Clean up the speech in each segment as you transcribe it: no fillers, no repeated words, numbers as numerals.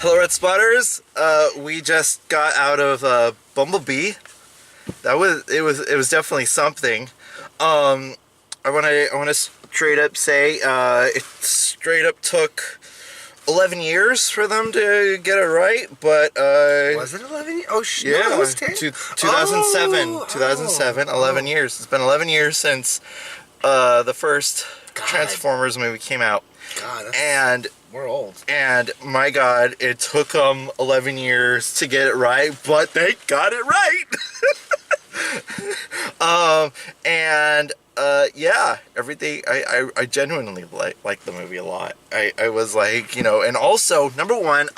Hello, Red Spotters. We just got out of Bumblebee. It was definitely something. I wanna straight up say it straight up took 11 years for them to get it right, but was it 11 years? Oh shit! yeah, No, it was 10. 2007, 11 years. It's been 11 years since the first Transformers movie came out. God, and we're old. And my God, it took them 11 years to get it right, but they got it right. Yeah, everything. I genuinely like the movie a lot. I was like, and also number one,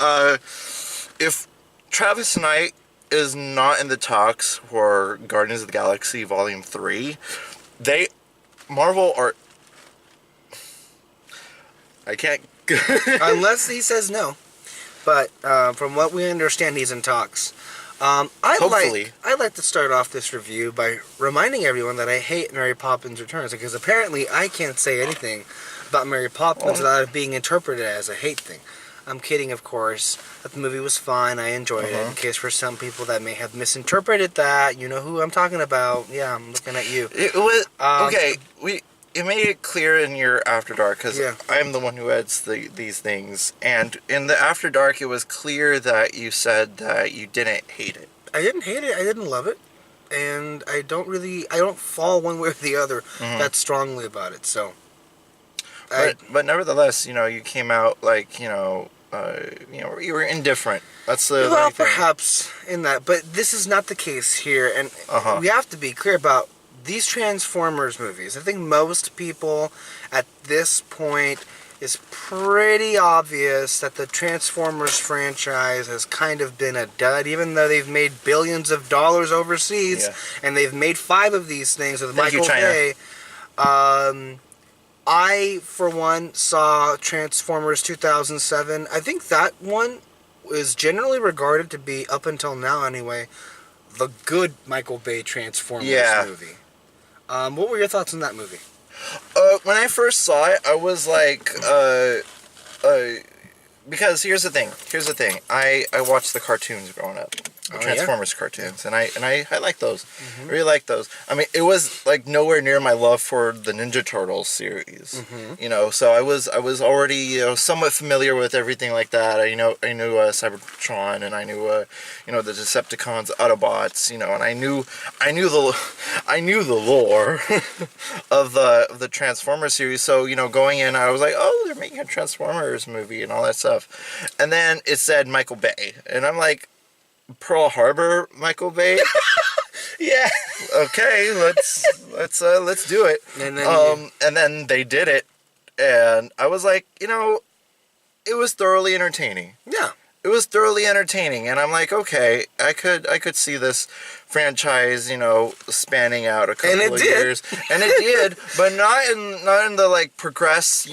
if Travis Knight is not in the talks for Guardians of the Galaxy Volume 3, Marvel are. I can't. Unless he says no. But from what we understand, he's in talks. Hopefully. I'd like to start off this review by reminding everyone that I hate Mary Poppins Returns, because apparently I can't say anything about Mary Poppins without it being interpreted as a hate thing. I'm kidding, of course. That the movie was fine. I enjoyed it. In case for some people that may have misinterpreted that, you know who I'm talking about. Yeah, I'm looking at you. It was okay. It made it clear in your Afterdark, because I'm the one who edits these things. And in the After Dark, it was clear that you said that you didn't hate it. I didn't hate it. I didn't love it. And I don't fall one way or the other that strongly about it. So. But nevertheless, you came out like, you were indifferent. That's the well, thing. Perhaps in that. But this is not the case here. And we have to be clear about these Transformers movies. I think most people at this point is pretty obvious that the Transformers franchise has kind of been a dud, even though they've made billions of dollars overseas, and they've made 5 of these things with Michael Bay. I, for one, saw Transformers 2007. I think that one is generally regarded to be, up until now anyway, the good Michael Bay Transformers movie. What were your thoughts on that movie? When I first saw it, I was like, because here's the thing. I watched the cartoons growing up, the Transformers cartoons, and I like those. I really like those. I mean, it was like nowhere near my love for the Ninja Turtles series, So I was already somewhat familiar with everything like that. I knew Cybertron, and I knew the Decepticons, Autobots, and I knew the lore of the Transformers series. So going in, I was like, oh, they're making a Transformers movie and all that stuff. And then it said Michael Bay, and I'm like, Pearl Harbor Michael Bay? Yeah. Okay, let's do it. And then they did it, and I was like, it was thoroughly entertaining. Yeah. It was thoroughly entertaining, and I'm like, okay, I could see this franchise, spanning out a couple of years, and it did, but not in the like progress,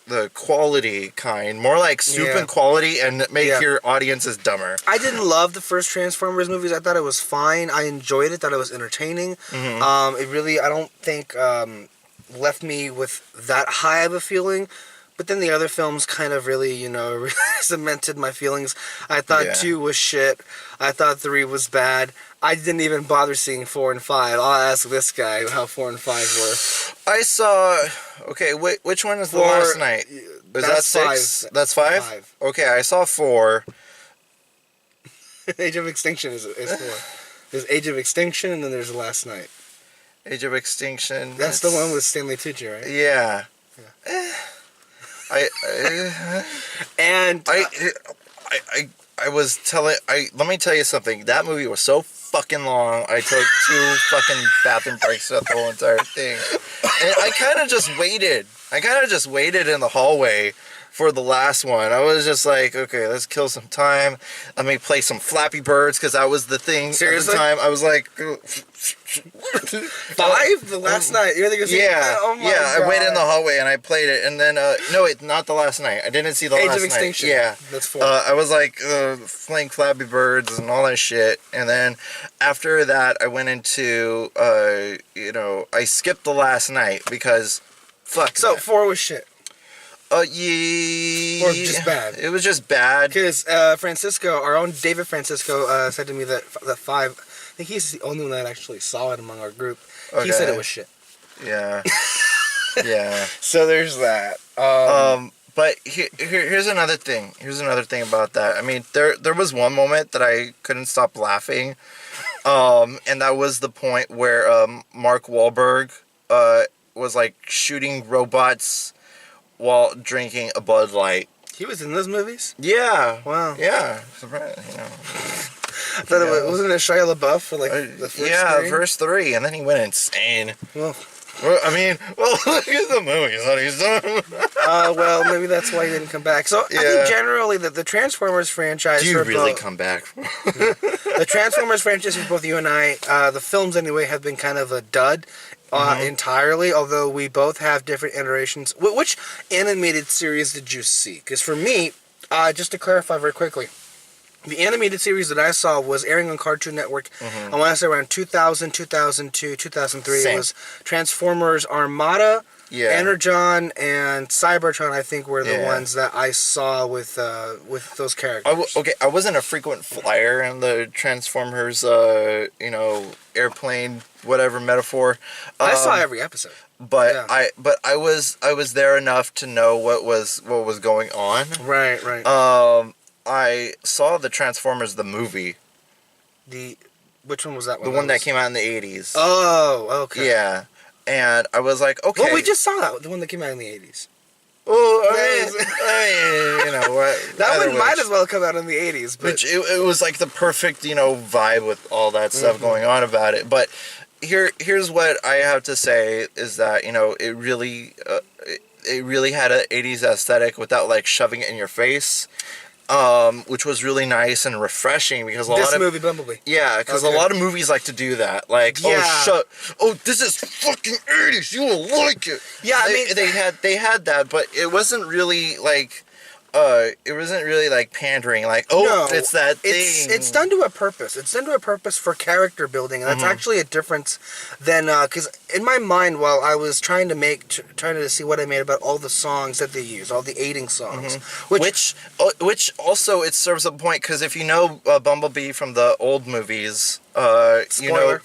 the quality kind, more like stupid quality and make your audiences dumber. I didn't love the first Transformers movies. I thought it was fine. I enjoyed it. Thought it was entertaining. It really, I don't think, left me with that high of a feeling. But then the other films kind of really, cemented my feelings. I thought 2 was shit. I thought 3 was bad. I didn't even bother seeing 4 and 5. I'll ask this guy how 4 and 5 were. I saw... Okay, which one is the last night? Is that 6? 5. That's 5? 5. Okay, I saw 4. Age of Extinction is 4. There's Age of Extinction, and then there's The Last Night. Age of Extinction... That's the one with Stanley Tucci, right? Yeah. I was telling... let me tell you something. That movie was so fucking long. I took 2 fucking bathroom breaks throughout the whole entire thing. And I kind of just waited. In the hallway for the last one. I was just like, okay, let's kill some time. Let me play some Flappy Birds, because that was the thing. Seriously? At the time. I was like... 5? The Last night? You're thinking, oh my God. I waited in the hallway and I played it, and then no, it's not The Last Night. I didn't see The Last Night. Age of Extinction. Yeah, that's 4. I was like playing Flappy Birds and all that shit, and then after that, I went into I skipped The Last Night because fuck. So that. 4 was shit. Yeah. Or just bad? It was just bad. Because Francisco, our own David Francisco, said to me that 5. I think he's the only one that actually saw it among our group. Okay. He said it was shit. Yeah. Yeah. So there's that. But here's another thing. Here's another thing about that. I mean, there was one moment that I couldn't stop laughing, and that was the point where Mark Wahlberg was like shooting robots while drinking a Bud Light. He was in those movies? Yeah. Wow. Yeah. Surprise, I thought it wasn't it Shia LaBeouf for like the first 3? the first 3, and then he went insane. Well, I mean, look at the movies that he's done. well, maybe that's why he didn't come back. So I think generally that the Transformers franchise. Do you really come back? The Transformers franchise for both you and I, the films anyway, have been kind of a dud entirely. Although we both have different iterations. Which animated series did you see? Because for me, just to clarify very quickly. The animated series that I saw was airing on Cartoon Network. I want to say around 2000, 2002, 2003. Same. It was Transformers Armada, Yeah. Energon, and Cybertron. I think were the ones that I saw with those characters. I wasn't a frequent flyer in the Transformers, airplane, whatever metaphor. I saw every episode. But I was there enough to know what was going on. Right. I saw the Transformers the movie. Which one was that one? The one that came out in the 80s. Oh, okay. Yeah. And I was like, okay. Well, we just saw that, the one that came out in the 80s. Well, I mean, what? That one might as well come out in the 80s. But Which it was like the perfect, vibe with all that stuff going on about it. But here's what I have to say is that, it really had an 80s aesthetic without like shoving it in your face. Which was really nice and refreshing because a Bumblebee. Yeah, because a lot of movies like to do that. Like, this is fucking 80s. You will like it. Yeah, they had that, but it wasn't really like pandering. Like, it's that thing. It's done to a purpose. It's done to a purpose for character building, and that's actually a difference than because in my mind, while I was trying to see what I made about all the songs that they use, all the aiding songs, which also it serves a point because if you know Bumblebee from the old movies, Spoiler.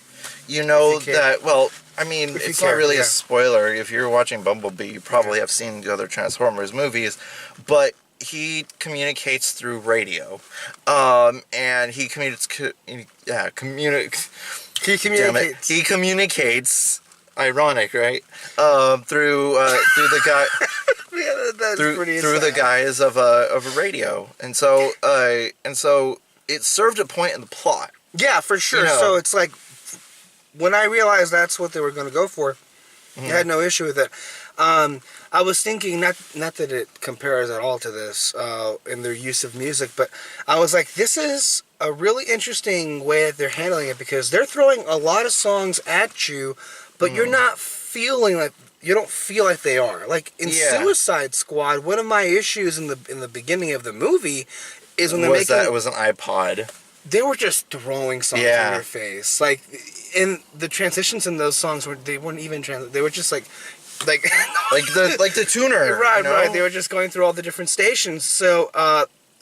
you know that. Well, I mean, it's not really a spoiler. If you're watching Bumblebee, you probably have seen the other Transformers movies, but he communicates through radio, and he communicates. Ironic, right? Through the guy, through the guise of a radio, and so it served a point in the plot. Yeah, for sure. So it's like when I realized that's what they were going to go for, I had no issue with it. I was thinking, not that it compares at all to this in their use of music, but I was like, this is a really interesting way that they're handling it because they're throwing a lot of songs at you, but you don't feel like they are. Like in Suicide Squad, one of my issues in the beginning of the movie is when it was an iPod. They were just throwing songs in your face. Like, in the transitions in those songs they weren't even they were just like the tuner. Right. They were just going through all the different stations. So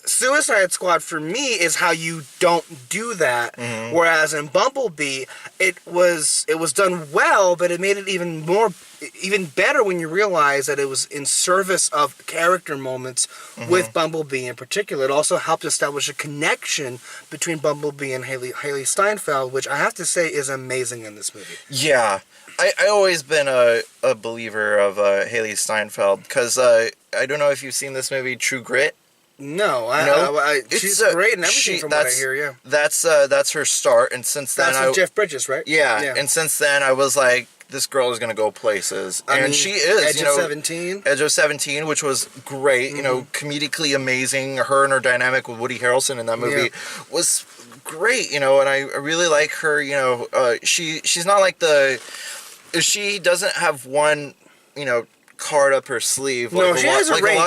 Suicide Squad for me is how you don't do that. Whereas in Bumblebee, it was done well, but it made it even better when you realize that it was in service of character moments with Bumblebee in particular. It also helped establish a connection between Bumblebee and Haley Steinfeld, which I have to say is amazing in this movie. Yeah. I always been a believer of Haley Steinfeld because I don't know if you've seen this movie True Grit. No, she's great in everything from what I hear. Yeah, that's her start, and since then that's with Jeff Bridges, right? Yeah, and since then I was like, this girl is gonna go places, and she is. Edge of 17. Edge of 17, which was great. Comedically amazing. Her and her dynamic with Woody Harrelson in that movie was great. And I really like her. She's not like she doesn't have one, card up her sleeve. No, she has a range.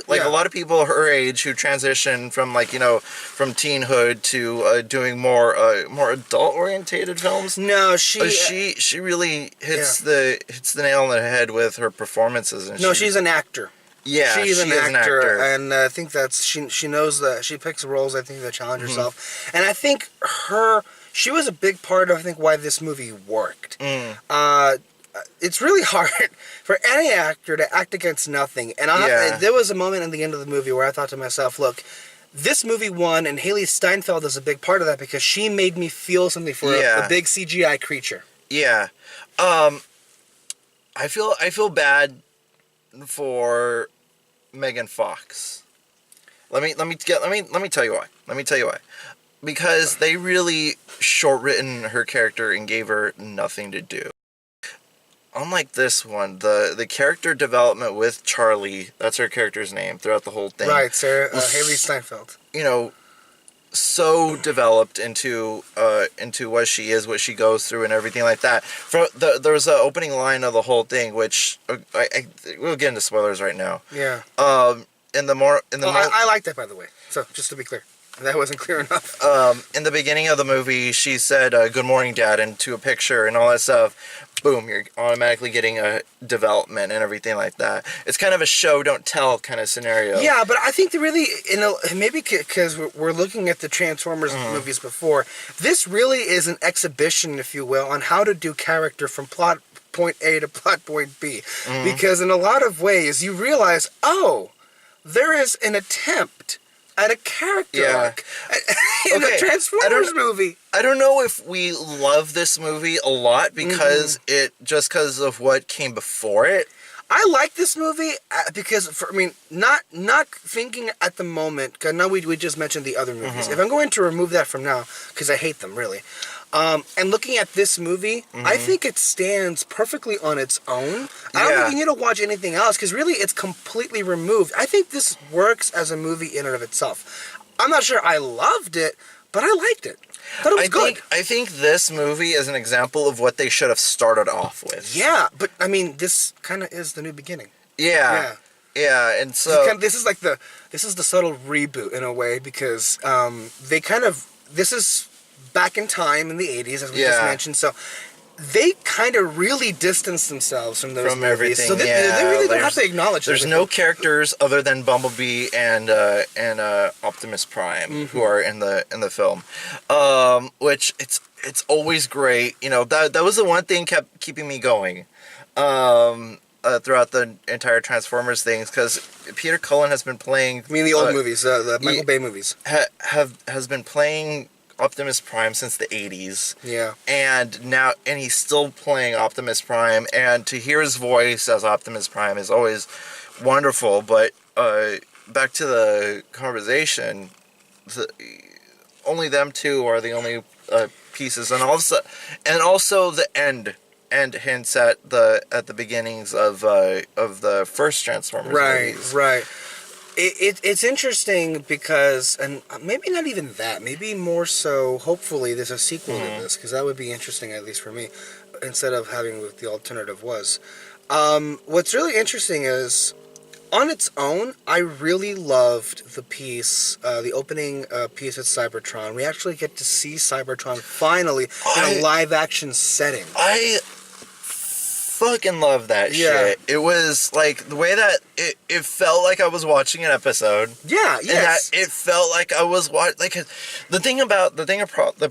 A lot of people her age who transition from from teenhood to doing more adult orientated films. No, she really hits the nail on the head with her performances. And she's an actor. Yeah, she's an she is an actor. and I think that's she knows that she picks roles, I think, that challenge herself, and I think she was a big part of, I think, why this movie worked. It's really hard for any actor to act against nothing, and there was a moment at the end of the movie where I thought to myself, look, this movie won, and Haley Steinfeld is a big part of that because she made me feel something for a big CGI creature. Yeah. I feel bad for Megan Fox. Let me tell you why. Let me tell you why. Because they really short-written her character and gave her nothing to do. Unlike this one, the character development with Charlie, that's her character's name, throughout the whole thing. Right, Sarah, Haley Steinfeld. You know, so developed into what she is, what she goes through, and everything like that. There was an opening line of the whole thing, which we'll get into spoilers right now. Yeah. I like that, by the way. So just to be clear, that wasn't clear enough. In the beginning of the movie, she said, "Good morning, Dad," into a picture and all that stuff. Boom, you're automatically getting a development and everything like that. It's kind of a show, don't tell kind of scenario. Yeah, but I think really, maybe because we're looking at the Transformers movies before, this really is an exhibition, if you will, on how to do character from plot point A to plot point B. Because in a lot of ways, you realize, there is an attempt at a character arc in the Transformers movie. I don't know if we love this movie a lot because because of what came before it. I like this movie because, not thinking at the moment, because now we just mentioned the other movies. If I'm going to remove that from now, because I hate them, really, and looking at this movie, I think it stands perfectly on its own. I don't think you need to watch anything else, because really it's completely removed. I think this works as a movie in and of itself. I'm not sure I loved it, but I liked it. I thought it was good. I think this movie is an example of what they should have started off with. Yeah, but this kind of is the new beginning. Yeah, and so this is the subtle reboot in a way, because this is back in time in the 80s, as we just mentioned, so they kind of really distanced themselves from those movies. Everything. So they really don't have to acknowledge there's no characters other than Bumblebee and Optimus Prime who are in the film, which it's always great. That was the one thing kept keeping me going throughout the entire Transformers things, because Peter Cullen has been playing. I mean the old movies, the Michael Bay movies. Has been playing Optimus Prime since the 80s. Yeah. And he's still playing Optimus Prime, and to hear his voice as Optimus Prime is always wonderful. But back to the conversation, only them two are the only pieces, and also the end hints at the beginnings of the first Transformers movies. Right. It's interesting because, and maybe not even that, maybe more so, hopefully there's a sequel to this, because that would be interesting, at least for me, instead of having what the alternative was. What's really interesting is, on its own, I really loved the piece, the opening piece at Cybertron. We actually get to see Cybertron finally in a live-action setting. I fucking love that shit. It was like the way that it felt like I was watching an episode. Yeah, yes. It felt like I was watching. The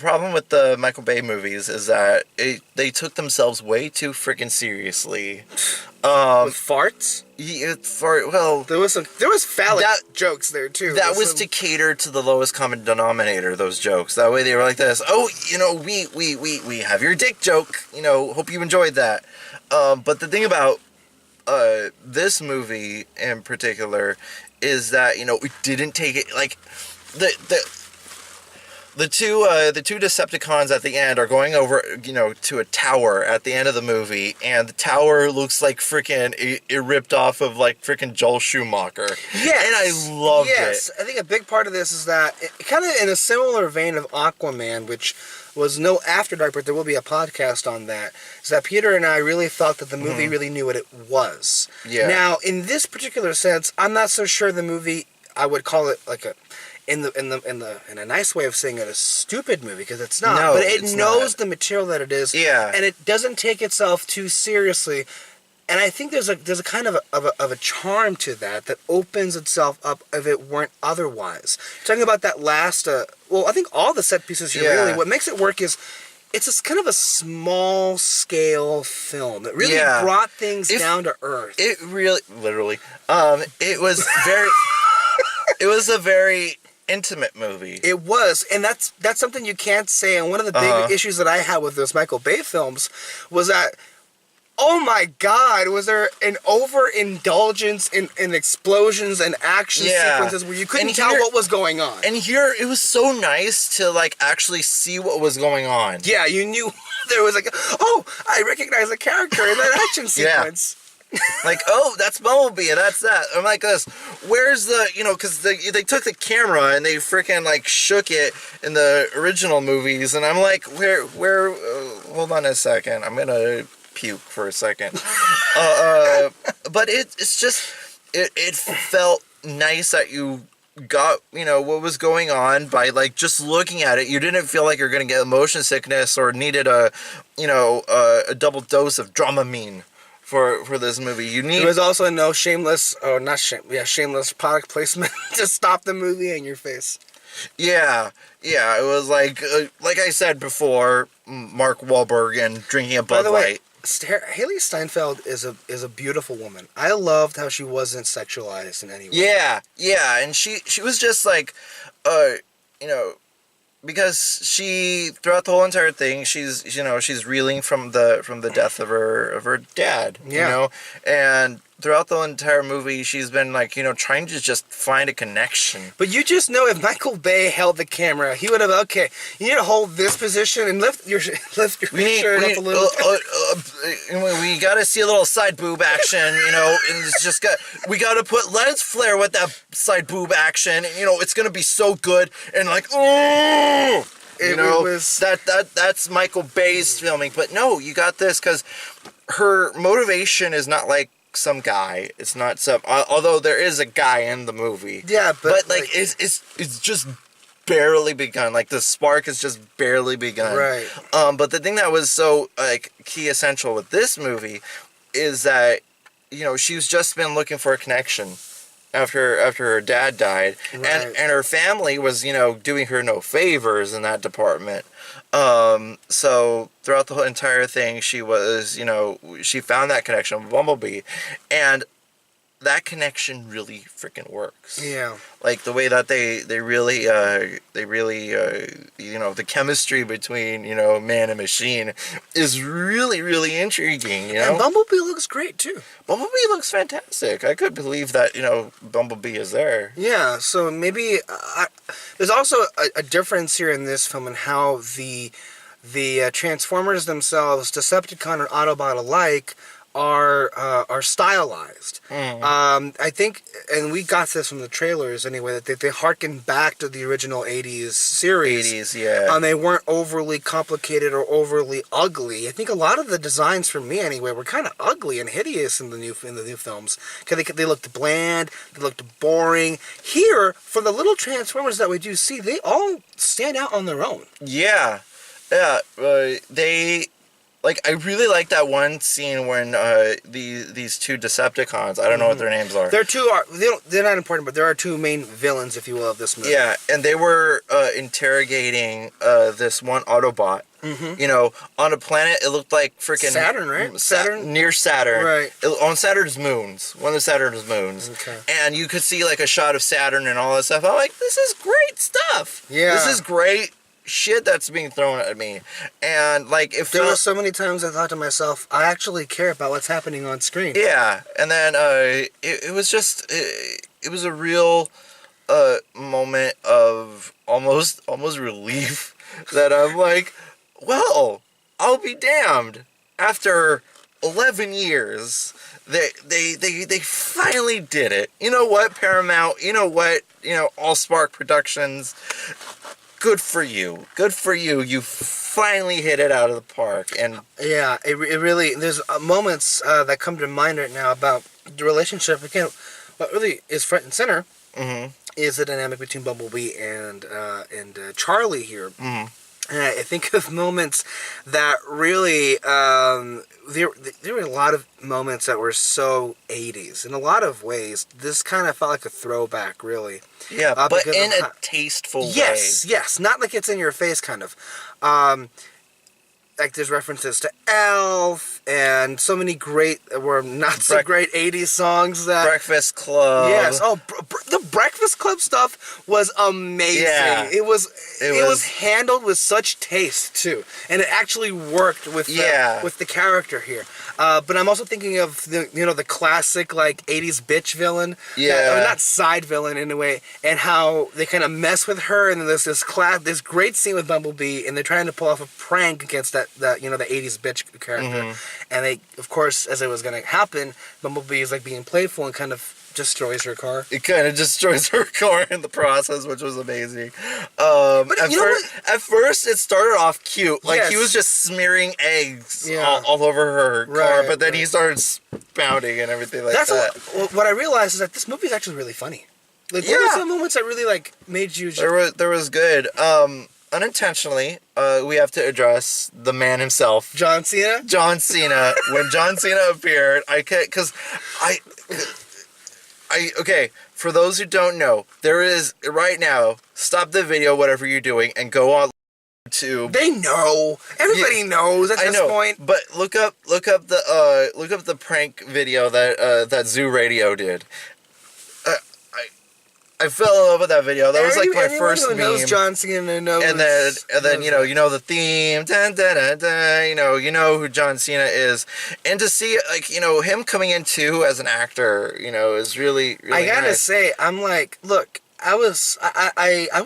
problem with the Michael Bay movies is that they took themselves way too freaking seriously. With farts? There was phallic jokes there too. That was to cater to the lowest common denominator. Those jokes. That way they were like this. Oh, we have your dick joke. Hope you enjoyed that. But the thing about this movie in particular is that we didn't take it like the two Decepticons at the end are going over to a tower at the end of the movie, and the tower looks like freaking it ripped off of like freaking Joel Schumacher. Yes, and I loved it. Yes, I think a big part of this is that kind of in a similar vein of Aquaman, which was no Afterdark, but there will be a podcast on that, is that Peter and I really thought that the movie really knew what it was. Yeah. Now, in this particular sense, I'm not so sure the movie, I would call it like in a nice way of saying it, a stupid movie, because it's not. No, but it knows the material that it is. Yeah. And it doesn't take itself too seriously. And I think there's a kind of a charm to that opens itself up if it weren't otherwise. Talking about that last, I think all the set pieces here really, what makes it work is it's just kind of a small scale film. It really brought things down to earth. It really, literally, it was very, it was a very intimate movie. It was, and that's something you can't say. And one of the big issues that I had with those Michael Bay films was that, oh my God, was there an overindulgence in explosions and action sequences where you couldn't tell what was going on. And here, it was so nice to, like, actually see what was going on. Yeah, you knew there was like, oh, I recognize a character in that action sequence. Like, oh, that's Bumblebee, and that's that. I'm like this. Where's the, because they took the camera and they freaking, like, shook it in the original movies, and I'm like, where, hold on a second. I'm going to puke for a second. But it's just, it felt nice that you got, what was going on by, like, just looking at it. You didn't feel like you're going to get motion sickness or needed a double dose of Dramamine for this movie. There was also no shameless product placement to stop the movie in your face. Yeah, it was like I said before, Mark Wahlberg and drinking a Bud Light. Haley Steinfeld is a beautiful woman. I loved how she wasn't sexualized in any way. Yeah, and she was just like, because she, throughout the whole entire thing, she's reeling from the death of her dad. And throughout the entire movie, she's been like, trying to just find a connection. But you just know if Michael Bay held the camera, he would have, okay, you need to hold this position and lift your shirt up a little. We got to see a little side boob action, and it's just we got to put lens flare with that side boob action, and, it's going to be so good, and like, oh! That's Michael Bay's filming. But no, you got this, because her motivation is not like some guy. It's not some, although there is a guy in the movie. Yeah, but like it's just barely begun. Like the spark has just barely begun. Right. But the thing that was so like key essential with this movie is that she's just been looking for a connection after her dad died, right. and her family was doing her no favors in that department. So throughout the whole entire thing, she was, she found that connection with Bumblebee, and that connection really freaking works. Yeah. Like the way that they really, the chemistry between, man and machine is really, really intriguing, And Bumblebee looks great too. Bumblebee looks fantastic. I could believe that, Bumblebee is there. Yeah, so maybe, there's also a difference here in this film in how the Transformers themselves, Decepticon and Autobot alike, are stylized. I think, and we got this from the trailers anyway, that they harken back to the original 80s series. 80s, yeah. They weren't overly complicated or overly ugly. I think a lot of the designs, for me anyway, were kind of ugly and hideous in the new films. Because they looked bland, they looked boring. Here, for the little Transformers that we do see, they all stand out on their own. Yeah. Like, I really like that one scene when these two Decepticons, I don't know what their names are. They're not important, but there are two main villains, if you will, of this movie. Yeah, and they were interrogating this one Autobot. On a planet, it looked like freaking Saturn, right? Saturn? Near Saturn. Right. On Saturn's moons. One of Saturn's moons. Okay. And you could see, like, a shot of Saturn and all that stuff. I'm like, this is great stuff. Yeah. This is great shit that's being thrown at me. And like there were so many times I thought to myself, I actually care about what's happening on screen. Yeah. And then it was just it was a real moment of almost relief that I'm like, well, I'll be damned. After 11 years, they finally did it. You know what, Paramount? You know what? Allspark Productions. Good for you. Good for you. You finally hit it out of the park. And yeah, it really, there's moments that come to mind right now about the relationship. Again, what really is front and center is the dynamic between Bumblebee and Charlie here. And I think of moments that really, there were a lot of moments that were so 80s. In a lot of ways, this kind of felt like a throwback, really. Yeah, but in a tasteful way. Yes. Not like it's in your face, kind of. Like there's references to Elf and so many great, or not so great 80s songs that... Breakfast Club. Yes. Oh, the Breakfast Club stuff was amazing. Yeah. It was handled with such taste too, and it actually worked with the character here. But I'm also thinking of the classic like 80s bitch villain. Yeah. Not side villain in a way, and how they kind of mess with her, and then there's this great scene with Bumblebee, and they're trying to pull off a prank against the 80s bitch character, and they, of course, as it was going to happen, Bumblebee is like being playful and kind of destroys her car. It kind of destroys her car in the process, which was amazing. At first, it started off cute. Like, he was just smearing eggs all over her car, but then he started spouting and everything like that. What I realized is that this movie is actually really funny. Like, what were some moments that really, like, made you... There was good. Unintentionally, we have to address the man himself. John Cena? John Cena. When John Cena appeared, okay, for those who don't know, there is, right now, stop the video, whatever you're doing, and go on to... They know. Everybody knows at this point. But look up the prank video that Zoo Radio did. I fell in love with that video. That was like my first meme. Knows John Cena knows. And then you know the theme. Dun, dun, dun, dun, you know who John Cena is, and to see like him coming in too as an actor, is really I gotta nice. say, I'm like, look, I was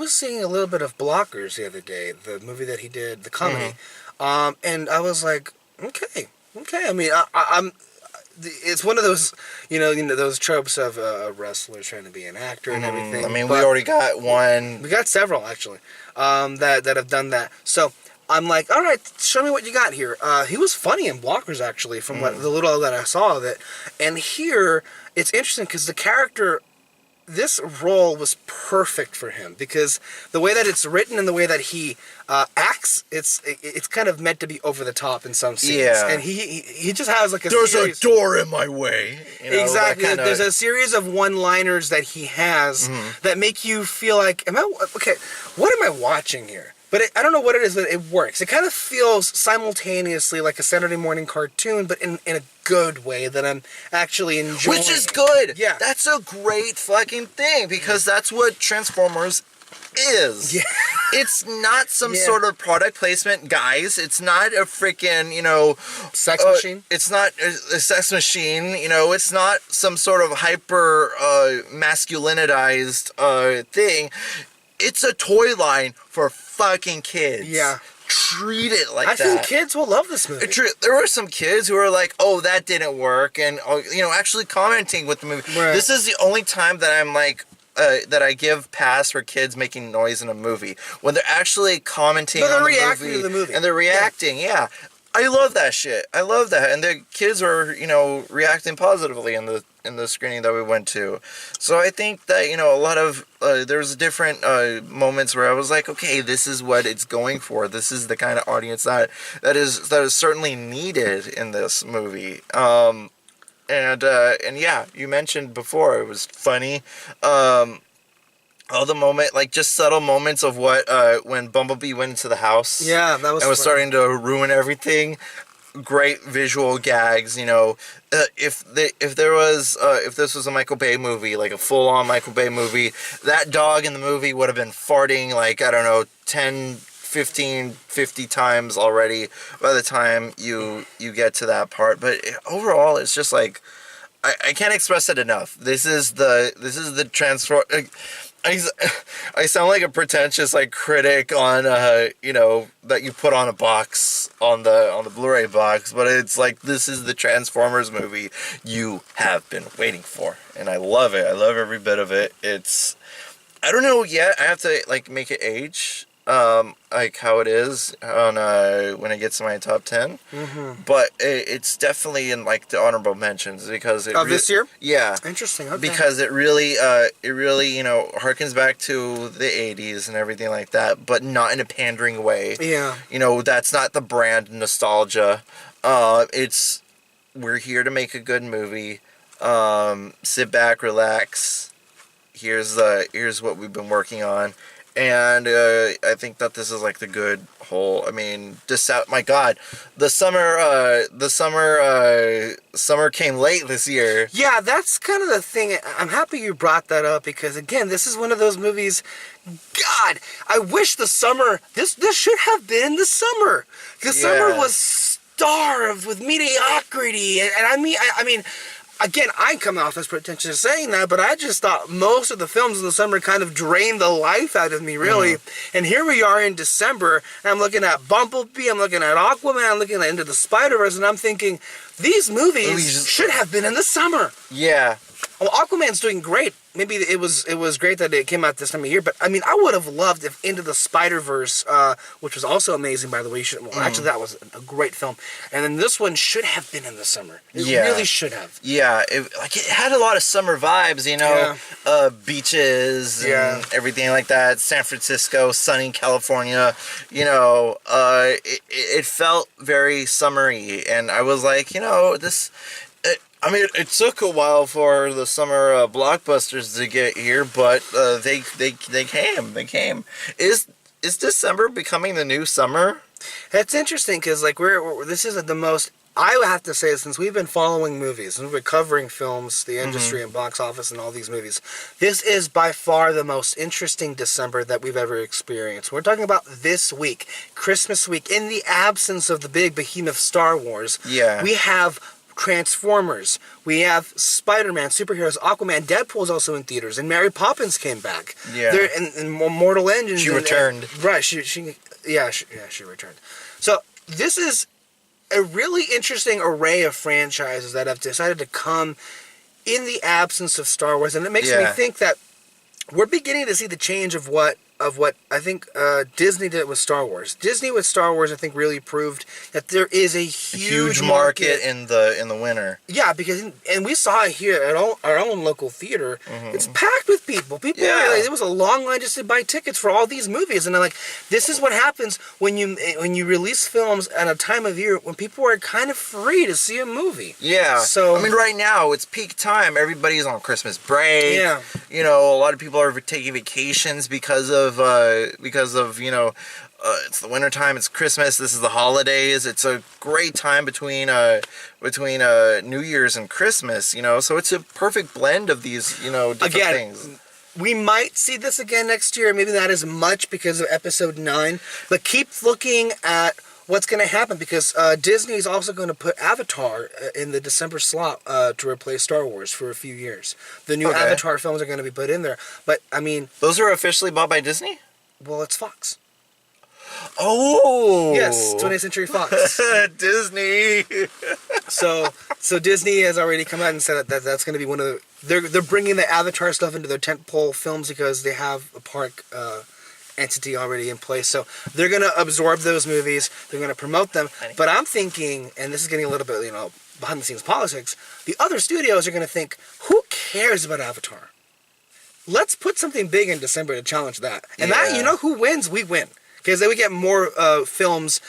seeing a little bit of Blockers the other day, the movie that he did, the comedy, and I was like, okay. I mean, I'm. It's one of those, those tropes of a wrestler trying to be an actor and everything. I mean, we already got one. We got several, actually, that have done that. So I'm like, all right, show me what you got here. He was funny in Blockers, actually, from the little that I saw of it. And here, it's interesting because the character... This role was perfect for him because the way that it's written and the way that he acts, it's kind of meant to be over the top in some scenes. Yeah. And he just has like There's a door in my way. Exactly. There's a series of one-liners that he has that make you feel like, what am I watching here? But I don't know what it is, but it works. It kind of feels simultaneously like a Saturday morning cartoon, but in a good way that I'm actually enjoying. Which is good. Yeah. That's a great fucking thing, because that's what Transformers is. Yeah. It's not some sort of product placement, guys. It's not a freaking, sex machine. It's not a sex machine. It's not some sort of hyper masculinized thing. It's a toy line for fucking kids. Yeah. Treat it like that. I think kids will love this movie. There were some kids who were like, oh, that didn't work. And, actually commenting with the movie. Right. This is the only time that I'm like, that I give pass for kids making noise in a movie. When they're actually commenting on the movie. They're reacting to the movie. And they're reacting, yeah. I love that shit. I love that. And the kids were, reacting positively in the screening that we went to. So I think that, a lot of, there's different moments where I was like, okay, this is what it's going for. This is the kind of audience that is certainly needed in this movie. And yeah, you mentioned before, it was funny. All the moment, like just subtle moments of what when Bumblebee went into the house. Yeah, that was. And was starting to ruin everything. Great visual gags, if this was a Michael Bay movie, like a full-on Michael Bay movie, that dog in the movie would have been farting like, I don't know, 10, 15, 50 times already by the time you get to that part. But overall, it's just like, I can't express it enough. This is the transform. I sound like a pretentious like critic on that you put on a box on the Blu-ray box, but it's like, this is the Transformers movie you have been waiting for, and I love it. I love every bit of it. I don't know yet. I have to like make it age. like how it is on when it gets to my top 10. But it's definitely in like the honorable mentions because it this year. Yeah, Interesting. Okay. because it really harkens back to the 80s and everything like that, but not in a pandering way. Yeah. That's not the brand nostalgia. We're here to make a good movie. Sit back, relax. Here's what we've been working on, and I think that this is like the good whole. I mean, my God, the summer came late this year. Yeah, that's kind of the thing. I'm happy you brought that up because again, this is one of those movies. God, I wish the summer. This should have been the summer. The summer was starved with mediocrity, and I mean. Again, I come off as pretentious saying that, but I just thought most of the films in the summer kind of drained the life out of me, really. And here we are in December, and I'm looking at Bumblebee, I'm looking at Aquaman, I'm looking at Into the Spider-Verse, and I'm thinking, these movies should have been in the summer. Yeah. Well, Aquaman's doing great. Maybe it was great that it came out this time of year, but I mean, I would have loved if Into the Spider-Verse, which was also amazing, by the way. Actually, that was a great film. And then this one should have been in the summer. It really should have. Yeah, it had a lot of summer vibes, beaches and everything like that. San Francisco, sunny California, it felt very summery, and I was like, this. I mean, it took a while for the summer blockbusters to get here, but they came. They came. Is December becoming the new summer? It's interesting because this is the most. I would have to say, since we've been following movies and we've been covering films, the industry and box office and all these movies, this is by far the most interesting December that we've ever experienced. We're talking about this week, Christmas week, in the absence of the big behemoth Star Wars. Yeah. We have Transformers, we have Spider-Man, superheroes, Aquaman, Deadpool's also in theaters, and Mary Poppins came back. Yeah. And Mortal Engines. She returned. Right. She returned. So this is a really interesting array of franchises that have decided to come in the absence of Star Wars, and it makes me think that we're beginning to see the change of what I think Disney did with Star Wars. Disney with Star Wars, I think, really proved that there is a huge market in the winter. Yeah, and we saw it here at our own local theater. It's packed with people. There was a long line just to buy tickets for all these movies, and I'm like, this is what happens when you release films at a time of year when people are kind of free to see a movie. Yeah. So I mean, right now it's peak time. Everybody's on Christmas break. Yeah. A lot of people are taking vacations because of it's the winter time, it's Christmas, this is the holidays. It's a great time between New Year's and Christmas, so it's a perfect blend of these, different things. We might see this again next year, maybe not as much because of episode 9, but keep looking at what's going to happen because Disney is also going to put Avatar in the December slot to replace Star Wars for a few years. The new Avatar films are going to be put in there. But, I mean... Those are officially bought by Disney? Well, it's Fox. Oh! Yes, 20th Century Fox. Disney! So Disney has already come out and said that that's going to be one of the... They're bringing the Avatar stuff into their tentpole films because they have a park... entity already in place, so they're going to absorb those movies, they're going to promote them, but I'm thinking, and this is getting a little bit, behind the scenes politics, the other studios are going to think, who cares about Avatar? Let's put something big in December to challenge that. And that, who wins? We win. Because then we get more films,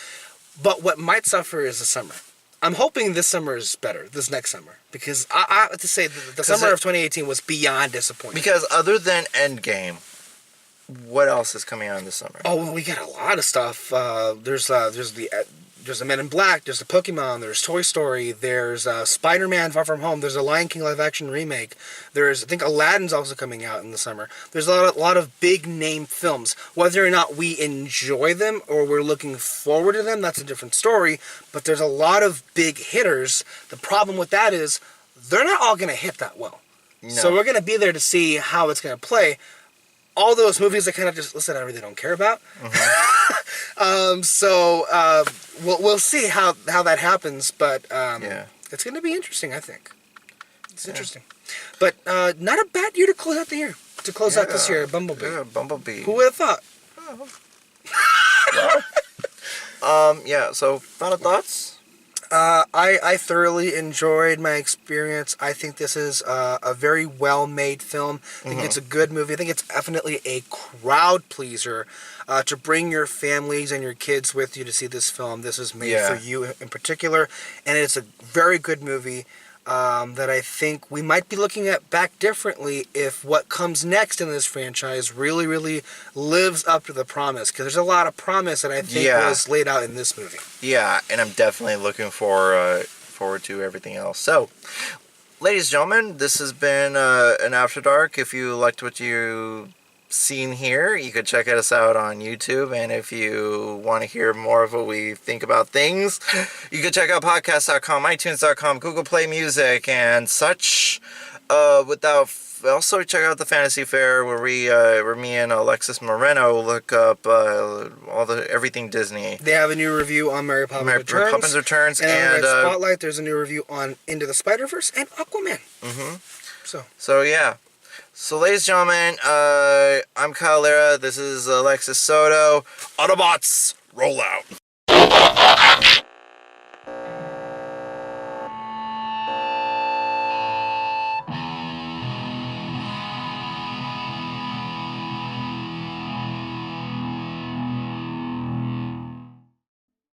but what might suffer is the summer. I'm hoping this summer is better, this next summer, because I have to say the summer of 2018 was beyond disappointing. Because other than Endgame, what else is coming out in the summer? Oh, well, we got a lot of stuff. There's the Men in Black. There's the Pokemon. There's Toy Story. There's Spider-Man: Far From Home. There's a Lion King live-action remake. I think Aladdin's also coming out in the summer. There's a lot of big-name films. Whether or not we enjoy them or we're looking forward to them, that's a different story. But there's a lot of big hitters. The problem with that is they're not all going to hit that well. No. So we're going to be there to see how it's going to play. All those movies I kind of just listen, I really don't care about. We'll see how that happens, but it's going to be interesting, I think. It's interesting. But not a bad year to close out the year. To close out this year, Bumblebee. Yeah, Bumblebee. Who would have thought? Yeah, so final thoughts? I thoroughly enjoyed my experience. I think this is a very well-made film. I think it's a good movie. I think it's definitely a crowd pleaser to bring your families and your kids with you to see this film. This is made for you in particular, and it's a very good movie that I think we might be looking at back differently if what comes next in this franchise really, really lives up to the promise. Because there's a lot of promise that I think was laid out in this movie. Yeah, and I'm definitely looking forward to everything else. So, ladies and gentlemen, this has been an After Dark. If you liked what you seen here, you could check us out on YouTube, and if you want to hear more of what we think about things, you can check out podcast.com, itunes.com, Google Play Music, and such. Also check out the Fantasy Fair, where where me and Alexis Moreno look up everything Disney. They have a new review on Mary Poppins Returns, and Spotlight. There's a new review on Into the Spider-Verse and Aquaman. So yeah. So, ladies and gentlemen, I'm Kyle Lira. This is Alexis Soto. Autobots, roll out.